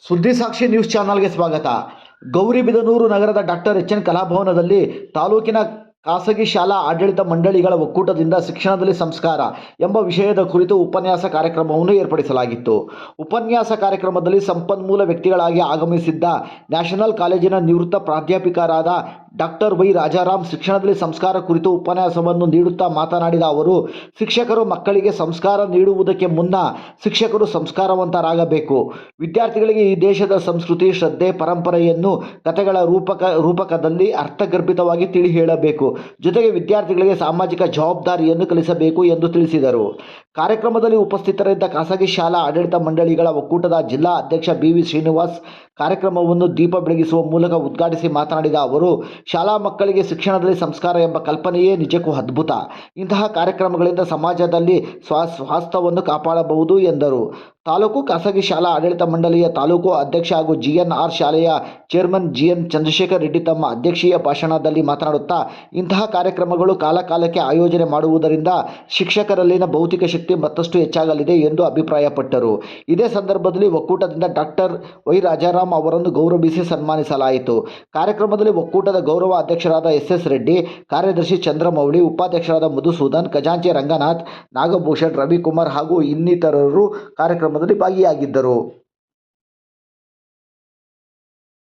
ಸುದ್ದಿ ಸಾಕ್ಷಿ ನ್ಯೂಸ್ ಚಾನಲ್ಗೆ ಸ್ವಾಗತ. ಗೌರಿಬಿದನೂರು ನಗರದ ಡಾಕ್ಟರ್ ಎಚ್ ಎನ್ ಕಲಾಭವನದಲ್ಲಿ ತಾಲೂಕಿನ ಖಾಸಗಿ ಶಾಲಾ ಆಡಳಿತ ಮಂಡಳಿಗಳ ಒಕ್ಕೂಟದಿಂದ ಶಿಕ್ಷಣದಲ್ಲಿ ಸಂಸ್ಕಾರ ಎಂಬ ವಿಷಯದ ಕುರಿತು ಉಪನ್ಯಾಸ ಕಾರ್ಯಕ್ರಮವನ್ನು ಏರ್ಪಡಿಸಲಾಗಿತ್ತು. ಉಪನ್ಯಾಸ ಕಾರ್ಯಕ್ರಮದಲ್ಲಿ ಸಂಪನ್ಮೂಲ ವ್ಯಕ್ತಿಗಳಾಗಿ ಆಗಮಿಸಿದ್ದ ನ್ಯಾಷನಲ್ ಕಾಲೇಜಿನ ನಿವೃತ್ತ ಪ್ರಾಧ್ಯಾಪಕರಾದ ಡಾಕ್ಟರ್ ವೈ ರಾಜಾರಾಮ್ ಶಿಕ್ಷಣದಲ್ಲಿ ಸಂಸ್ಕಾರ ಕುರಿತು ಉಪನ್ಯಾಸವನ್ನು ನೀಡುತ್ತಾ ಮಾತನಾಡಿದ ಅವರು, ಶಿಕ್ಷಕರು ಮಕ್ಕಳಿಗೆ ಸಂಸ್ಕಾರ ನೀಡುವುದಕ್ಕೆ ಮುನ್ನ ಶಿಕ್ಷಕರು ಸಂಸ್ಕಾರವಂತರಾಗಬೇಕು. ವಿದ್ಯಾರ್ಥಿಗಳಿಗೆ ಈ ದೇಶದ ಸಂಸ್ಕೃತಿ, ಶ್ರದ್ಧೆ, ಪರಂಪರೆಯನ್ನು ಕಥೆಗಳ ರೂಪಕದಲ್ಲಿ ಅರ್ಥಗರ್ಭಿತವಾಗಿ ತಿಳಿ ಹೇಳಬೇಕು. ಜೊತೆಗೆ ವಿದ್ಯಾರ್ಥಿಗಳಿಗೆ ಸಾಮಾಜಿಕ ಜವಾಬ್ದಾರಿಯನ್ನು ಕಲಿಸಬೇಕು ಎಂದು ತಿಳಿಸಿದರು. ಕಾರ್ಯಕ್ರಮದಲ್ಲಿ ಉಪಸ್ಥಿತರಿದ್ದ ಖಾಸಗಿ ಶಾಲಾ ಆಡಳಿತ ಮಂಡಳಿಗಳ ಒಕ್ಕೂಟದ ಜಿಲ್ಲಾ ಅಧ್ಯಕ್ಷ ಬಿ.ವಿ. ಶ್ರೀನಿವಾಸ್ ಕಾರ್ಯಕ್ರಮವನ್ನು ದೀಪ ಬೆಳಗಿಸುವ ಮೂಲಕ ಉದ್ಘಾಟಿಸಿ ಮಾತನಾಡಿದ ಅವರು, ಶಾಲಾ ಮಕ್ಕಳಿಗೆ ಶಿಕ್ಷಣದಲ್ಲಿ ಸಂಸ್ಕಾರ ಎಂಬ ಕಲ್ಪನೆಯೇ ನಿಜಕ್ಕೂ ಅದ್ಭುತ. ಇಂತಹ ಕಾರ್ಯಕ್ರಮಗಳಿಂದ ಸಮಾಜದಲ್ಲಿ ಸ್ವಾಸ್ಥ್ಯವನ್ನು ಕಾಪಾಡಬಹುದು ಎಂದರು. ತಾಲೂಕು ಖಾಸಗಿ ಶಾಲಾ ಆಡಳಿತ ಮಂಡಳಿಯ ತಾಲೂಕು ಅಧ್ಯಕ್ಷ ಹಾಗೂ GNR ಶಾಲೆಯ ಚೇರ್ಮನ್ GN ಚಂದ್ರಶೇಖರ್ ರೆಡ್ಡಿ ತಮ್ಮ ಅಧ್ಯಕ್ಷೀಯ ಭಾಷಣದಲ್ಲಿ ಮಾತನಾಡುತ್ತಾ, ಇಂತಹ ಕಾರ್ಯಕ್ರಮಗಳು ಕಾಲಕಾಲಕ್ಕೆ ಆಯೋಜನೆ ಮಾಡುವುದರಿಂದ ಶಿಕ್ಷಕರಲ್ಲಿನ ಭೌತಿಕ ಶಕ್ತಿ ಮತ್ತಷ್ಟು ಹೆಚ್ಚಾಗಲಿದೆ ಎಂದು ಅಭಿಪ್ರಾಯಪಟ್ಟರು. ಇದೇ ಸಂದರ್ಭದಲ್ಲಿ ಒಕ್ಕೂಟದಿಂದ ಡಾಕ್ಟರ್ ವೈ ರಾಜಾರಾಮ್ ಅವರನ್ನು ಗೌರವಿಸಿ ಸನ್ಮಾನಿಸಲಾಯಿತು. ಕಾರ್ಯಕ್ರಮದಲ್ಲಿ ಒಕ್ಕೂಟದ ಗೌರವ ಅಧ್ಯಕ್ಷರಾದ SS ರೆಡ್ಡಿ, ಕಾರ್ಯದರ್ಶಿ ಚಂದ್ರಮೌಳಿ, ಉಪಾಧ್ಯಕ್ಷರಾದ ಮಧುಸೂದನ್, ಖಜಾಂಚಿ ರಂಗನಾಥ್, ನಾಗಭೂಷಣ್, ರವಿಕುಮಾರ್ ಹಾಗೂ ಇನ್ನಿತರರು ಕಾರ್ಯಕ್ರಮದಲ್ಲಿ ಭಾಗಿಯಾಗಿದ್ದರು.